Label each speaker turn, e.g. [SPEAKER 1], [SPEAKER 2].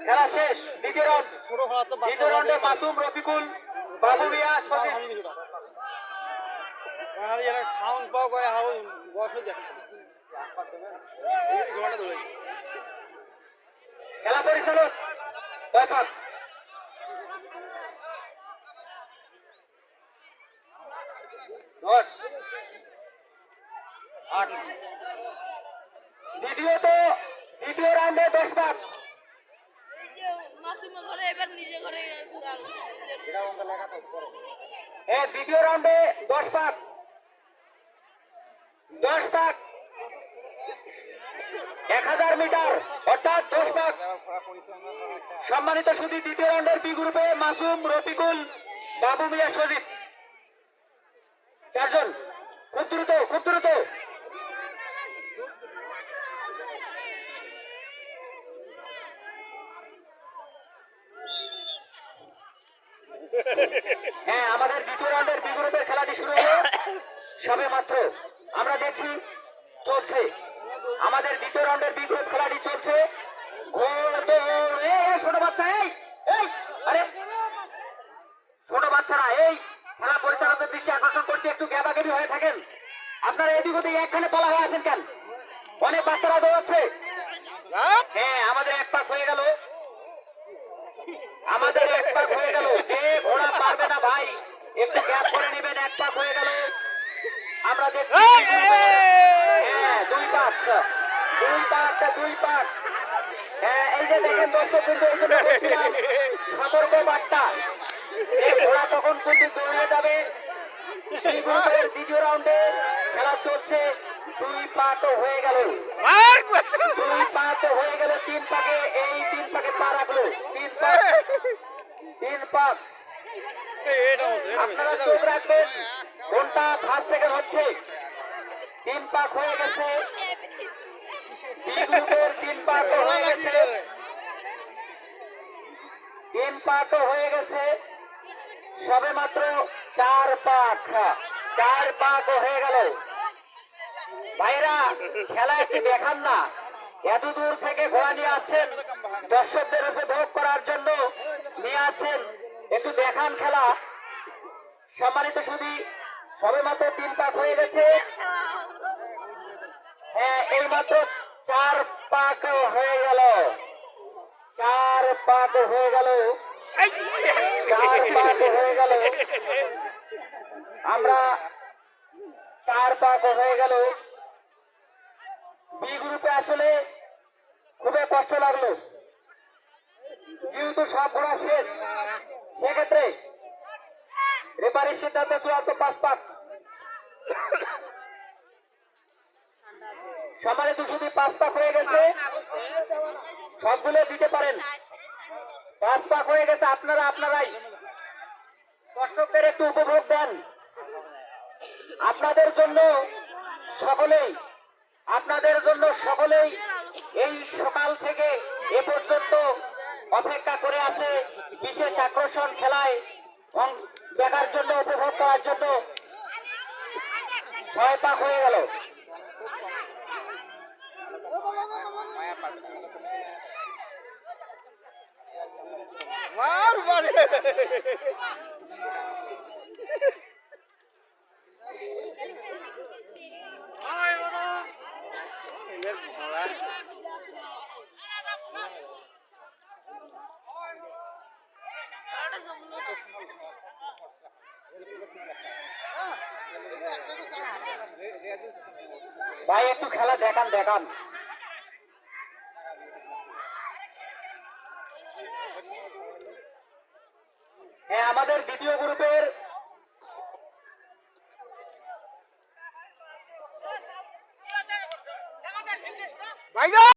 [SPEAKER 1] খেলা শেষ। দ্বিতীয় রাউন্ডে মাসুম, রফিকুল, বাবু মিয়া,
[SPEAKER 2] খাউন পাও করে বসে
[SPEAKER 1] খেলা পরিচালক দ্বিতীয় রাউন্ডে 10 পাক। দ্বিতীয় রাউন্ডে 10 পাক 1000 মিটার অর্থাৎ 10 পাক। সম্মানিত সুধী, দ্বিতীয় রাউন্ডের বি গ্রুপে মাসুম, রফিকুল, বাবু মিয়া, সজিব 4 জন। খুব দ্রুত হ্যাঁ, আমাদের দ্বিতীয় রাউন্ডের বি গ্রুপের খেলাটি শুরু হলো সবে মাত্র। আমরা দেখছি চলছে আমাদের দ্বিতীয় রাউন্ডের বি গ্রুপ খেলাটি চলছে। ছোট বাচ্চা আরে ছোট বাচ্চারা এই খেলা পরিচালকের দৃষ্টি আকর্ষণ করছে, একটু গ্যাবাগেবি হয়ে থাকেন আপনারা। এদিক ওদিক একখানে পালা হয়ে আছেন কেন? অনেক বাচ্চারা দৌড়াচ্ছে। হ্যাঁ, আমাদের এক পাক হয়ে গেল। যে ঘোড়া পারবে না ভাই একটু গ্যাপ করে নেবেন। এক পাক হয়ে গেল। আমরা দেখছি 2 পাক। হ্যাঁ, এই যে দেখেন দর্শক, কিন্তু এই জন্য বলছিলাম সতর্ক বার্তা, যে ঘোড়া তখন কিন্তু দৌড়ে যাবে। দ্বিতীয় রাউন্ডে খেলা চলছে। 2 পাক হয়ে গেল। 3 পাকে এই 3 পাকে পা রাখলো। 3 পাক। আপনারা চোখ রাখবেন, কোনটা ফার্স্ট সেকেন্ড হচ্ছে। 3 পাক হয়ে গেছে। 3 পাক হয়ে গেছে। সবে মাত্র 4 পাক হয়ে গেল। ভাইরা খেলা একটু দেখান না, এত দূর থেকে ঘোড়া নিয়ে আসছেন, দর্শকদের উপভোগ করার জন্য নিয়ে আসছেন, একটু দেখান খেলা। সম্মানিত সুধী, সবে মাত্র 3 পাক হয়ে গেছে। হ্যাঁ, এই মাত্র 4 পাক হয়ে গেল। 4 পাক হয়ে গেল। আমরা 4 পাক হয়ে গেল। বি গ্রুপে আসলে খুবই কষ্ট লাগলো, যেহেতু সব ঘোড়া শেষ। সেক্ষেত্রে রেফারির সিদ্ধান্ত চূড়ান্ত 5 পাক। সম্মানিত শুধু 5 পাক হয়ে গেছে, সবগুলো দিতে পারেন। 5 পাক হয়ে গেছে। আপনারাই দর্শকদের একটু উপভোগ দেন। আপনাদের জন্য সকলেই এই সকাল থেকে এ পর্যন্ত অপেক্ষা করে আছে বিশেষ আকর্ষণ খেলায় দেখার জন্য, উপভোগ করার জন্য। 6 পাক হয়ে গেল। ভাই একটু খেলা দেখান। হ্যাঁ, আমাদের দ্বিতীয় গ্রুপের